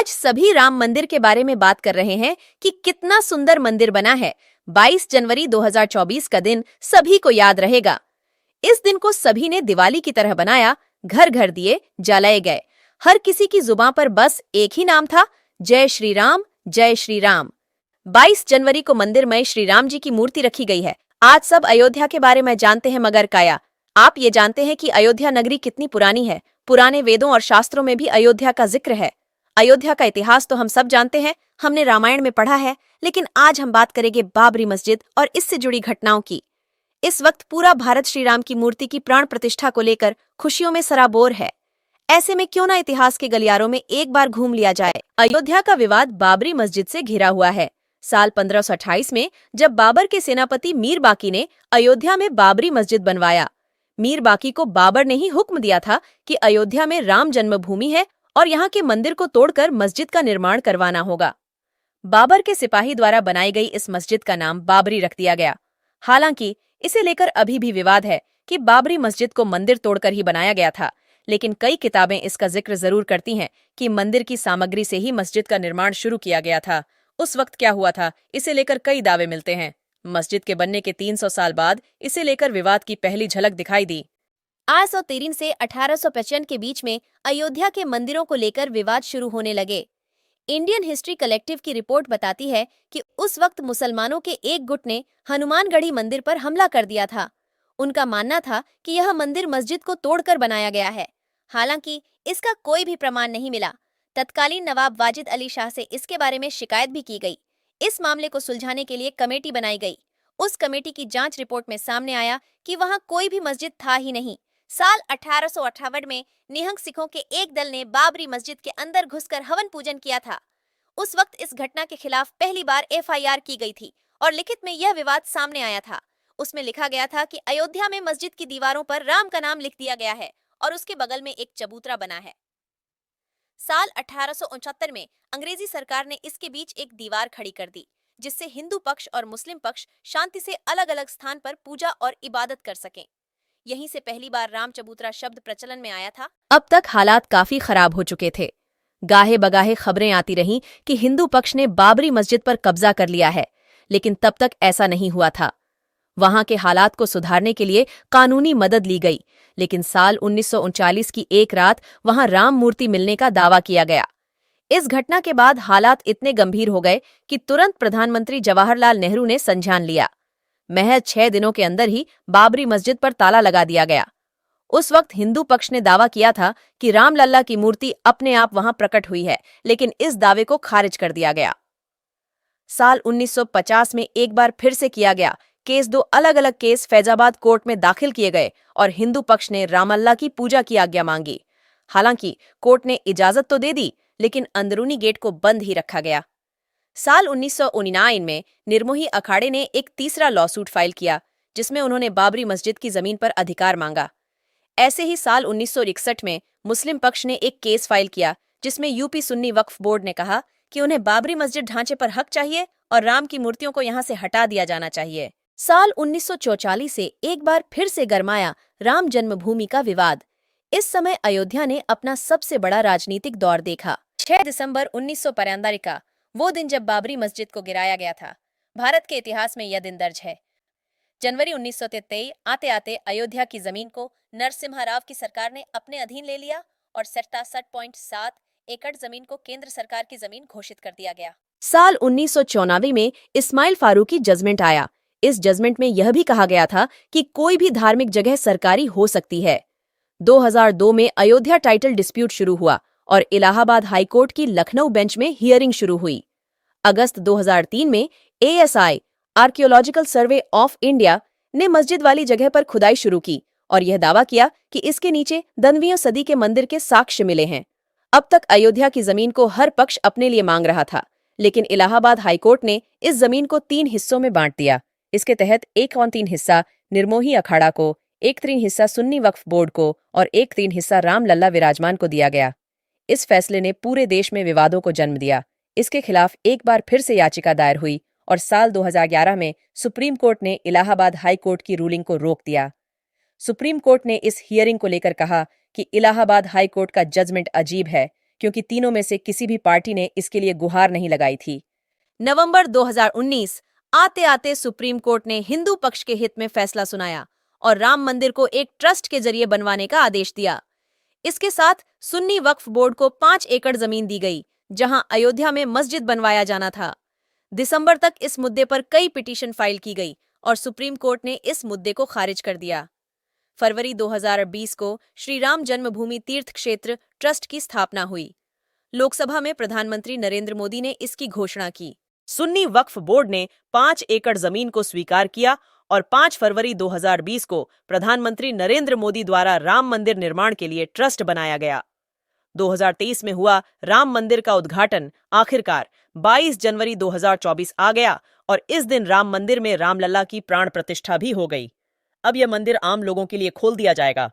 आज सभी राम मंदिर के बारे में बात कर रहे हैं कि कितना सुंदर मंदिर बना है। 22 जनवरी 2024 का दिन सभी को याद रहेगा। इस दिन को सभी ने दिवाली की तरह बनाया, घर घर दिए जलाए गए। हर किसी की जुबान पर बस एक ही नाम था, जय श्री राम, जय श्री राम। 22 जनवरी को मंदिर में श्री राम जी की मूर्ति रखी गई है। आज सब अयोध्या के बारे में जानते हैं, मगर काया आप ये जानते हैं कि अयोध्या नगरी कितनी पुरानी है? पुराने वेदों और शास्त्रों में भी अयोध्या का जिक्र है। अयोध्या का इतिहास तो हम सब जानते हैं, हमने रामायण में पढ़ा है, लेकिन आज हम बात करेंगे बाबरी मस्जिद और इससे जुड़ी घटनाओं की। इस वक्त पूरा भारत श्री राम की मूर्ति की प्राण प्रतिष्ठा को लेकर खुशियों में सराबोर है। ऐसे में क्यों ना इतिहास के गलियारों में एक बार घूम लिया जाए। अयोध्या का विवाद बाबरी मस्जिद से घिरा हुआ है। साल 1528 में जब बाबर के सेनापति मीर बाकी ने अयोध्या में बाबरी मस्जिद बनवाया। मीर बाकी को बाबर ने ही हुक्म दिया था कि अयोध्या में राम जन्मभूमि है और यहाँ के मंदिर को तोड़कर मस्जिद का निर्माण करवाना होगा। बाबर के सिपाही द्वारा बनाई गई इस मस्जिद का नाम बाबरी रख दिया गया। हालांकि इसे लेकर अभी भी विवाद है कि बाबरी मस्जिद को मंदिर तोड़कर ही बनाया गया था, लेकिन कई किताबें इसका जिक्र जरूर करती हैं कि मंदिर की सामग्री से ही मस्जिद का निर्माण शुरू किया गया था। उस वक्त क्या हुआ था, इसे लेकर कई दावे मिलते हैं। मस्जिद के बनने के 300 साल बाद इसे लेकर विवाद की पहली झलक दिखाई दी। 813 से 1855 के बीच में अयोध्या के मंदिरों को लेकर विवाद शुरू होने लगे। इंडियन हिस्ट्री कलेक्टिव की रिपोर्ट बताती है कि उस वक्त मुसलमानों के एक गुट ने हनुमानगढ़ी मंदिर पर हमला कर दिया था। उनका मानना था कि यह मंदिर मस्जिद को तोड़कर बनाया गया है। हालांकि इसका कोई भी प्रमाण नहीं मिला। तत्कालीन नवाब वाजिद अली शाह से इसके बारे में शिकायत भी की गई। इस मामले को सुलझाने के लिए कमेटी बनाई गई। उस कमेटी की जांच रिपोर्ट में सामने आया कि वहां कोई भी मस्जिद था ही नहीं। साल 1858 में निहंग सिखों के एक दल ने बाबरी मस्जिद के अंदर घुसकर हवन पूजन किया था। उस वक्त इस घटना के खिलाफ पहली बार एफआईआर की गई थी और लिखित में यह विवाद सामने आया था। उसमें लिखा गया था कि अयोध्या में मस्जिद की दीवारों पर राम का नाम लिख दिया गया है और उसके बगल में एक चबूतरा बना है। साल 1869 में अंग्रेजी सरकार ने इसके बीच एक दीवार खड़ी कर दी, जिससे हिंदू पक्ष और मुस्लिम पक्ष शांति से अलग अलग स्थान पर पूजा और इबादत कर सकें। यहीं से पहली बार राम चबूतरा शब्द प्रचलन में आया था। अब तक हालात काफी खराब हो चुके थे। गाहे बगाहे खबरें आती रहीं कि हिंदू पक्ष ने बाबरी मस्जिद पर कब्जा कर लिया है, लेकिन तब तक ऐसा नहीं हुआ था। वहां के हालात को सुधारने के लिए कानूनी मदद ली गई, लेकिन साल 1939 की एक रात वहां राम मूर्ति मिलने का दावा किया गया। इस घटना के बाद हालात इतने गंभीर हो गए कि तुरंत प्रधानमंत्री जवाहरलाल नेहरू ने संज्ञान लिया। महज 6 दिनों के अंदर ही बाबरी मस्जिद पर ताला लगा दिया गया। उस वक्त हिंदू पक्ष ने दावा किया था कि रामलल्ला की मूर्ति अपने आप वहां प्रकट हुई है, लेकिन इस दावे को खारिज कर दिया गया। साल 1950 में एक बार फिर से किया गया केस। 2 अलग अलग केस फैजाबाद कोर्ट में दाखिल किए गए और हिंदू पक्ष ने रामलल्ला की पूजा की आज्ञा मांगी। हालांकि कोर्ट ने इजाजत तो दे दी, लेकिन अंदरूनी गेट को बंद ही रखा गया। साल 1919 में निर्मोही अखाड़े ने एक तीसरा लॉसूट फाइल किया, जिसमें उन्होंने बाबरी मस्जिद की जमीन पर अधिकार मांगा। ऐसे ही साल 1961 में मुस्लिम पक्ष ने एक केस फाइल किया, जिसमें यूपी सुन्नी वक्फ बोर्ड ने कहा कि उन्हें बाबरी मस्जिद ढांचे पर हक चाहिए और राम की मूर्तियों को यहां से हटा दिया जाना चाहिए। साल 1944 से एक बार फिर से गरमाया राम जन्मभूमि का विवाद। इस समय अयोध्या ने अपना सबसे बड़ा राजनीतिक दौर देखा। 6 दिसंबर 1995 का वो दिन जब बाबरी मस्जिद को गिराया गया था। भारत के इतिहास में यह दिन दर्ज है। जनवरी 1933 आते आते अयोध्या की जमीन को नरसिम्हा राव की सरकार ने अपने अधीन ले लिया और 67.7 एकड़ जमीन को केंद्र सरकार की जमीन घोषित कर दिया गया। साल 1994 में इस्माइल फारूकी जजमेंट आया। इस जजमेंट में यह भी कहा गया था कि कोई भी धार्मिक जगह सरकारी हो सकती है। 2002 में अयोध्या टाइटल डिस्प्यूट शुरू हुआ और इलाहाबाद हाईकोर्ट की लखनऊ बेंच में हियरिंग शुरू हुई। अगस्त 2003 में ASI archaeological survey of India ने मस्जिद वाली जगह पर खुदाई शुरू की और यह दावा किया कि इसके नीचे 10वीं सदी के मंदिर के साक्ष्य मिले हैं। अब तक अयोध्या की जमीन को हर पक्ष अपने लिए मांग रहा था, लेकिन इलाहाबाद हाईकोर्ट ने इस जमीन को 3 हिस्सों में बांट दिया। इसके तहत 1/3 हिस्सा निर्मोही अखाड़ा को, 1/3 हिस्सा सुन्नी वक्फ बोर्ड को और 1/3 हिस्सा रामलल्ला विराजमान को दिया गया। इस फैसले ने पूरे देश में विवादों को जन्म दिया। इसके खिलाफ एक बार फिर से याचिका दायर हुई और साल 2011 में सुप्रीम कोर्ट ने इलाहाबाद हाई कोर्ट की रूलिंग को रोक दिया। सुप्रीम कोर्ट ने इस हियरिंग को लेकर कहा कि इलाहाबाद हाई कोर्ट का जजमेंट अजीब है, क्योंकि तीनों में से किसी भी पार्टी ने इसके लिए गुहार नहीं लगाई थी। नवंबर 2019 आते आते सुप्रीम कोर्ट ने हिंदू पक्ष के हित में फैसला सुनाया और राम मंदिर को एक ट्रस्ट के जरिए बनवाने का आदेश दिया। इसके साथ सुन्नी वक्फ बोर्ड को 5 एकड़ जमीन दी गई, जहां अयोध्या में मस्जिद बनवाया जाना था। दिसंबर तक इस मुद्दे पर कई पिटीशन फाइल की गई और सुप्रीम कोर्ट ने इस मुद्दे को खारिज कर दिया। फरवरी 2020 को श्री राम जन्मभूमि तीर्थ क्षेत्र ट्रस्ट की स्थापना हुई। लोकसभा में प्रधानमंत्री नरेंद्र मोदी ने इसकी घोषणा की। सुन्नी वक्फ बोर्ड ने 5 एकड़ जमीन को स्वीकार किया और 5 फरवरी 2020 को प्रधानमंत्री नरेंद्र मोदी द्वारा राम मंदिर निर्माण के लिए ट्रस्ट बनाया गया। 2023 में हुआ राम मंदिर का उद्घाटन आखिरकार 22 जनवरी 2024 आ गया और इस दिन राम मंदिर में रामलला की प्राण प्रतिष्ठा भी हो गई। अब यह मंदिर आम लोगों के लिए खोल दिया जाएगा।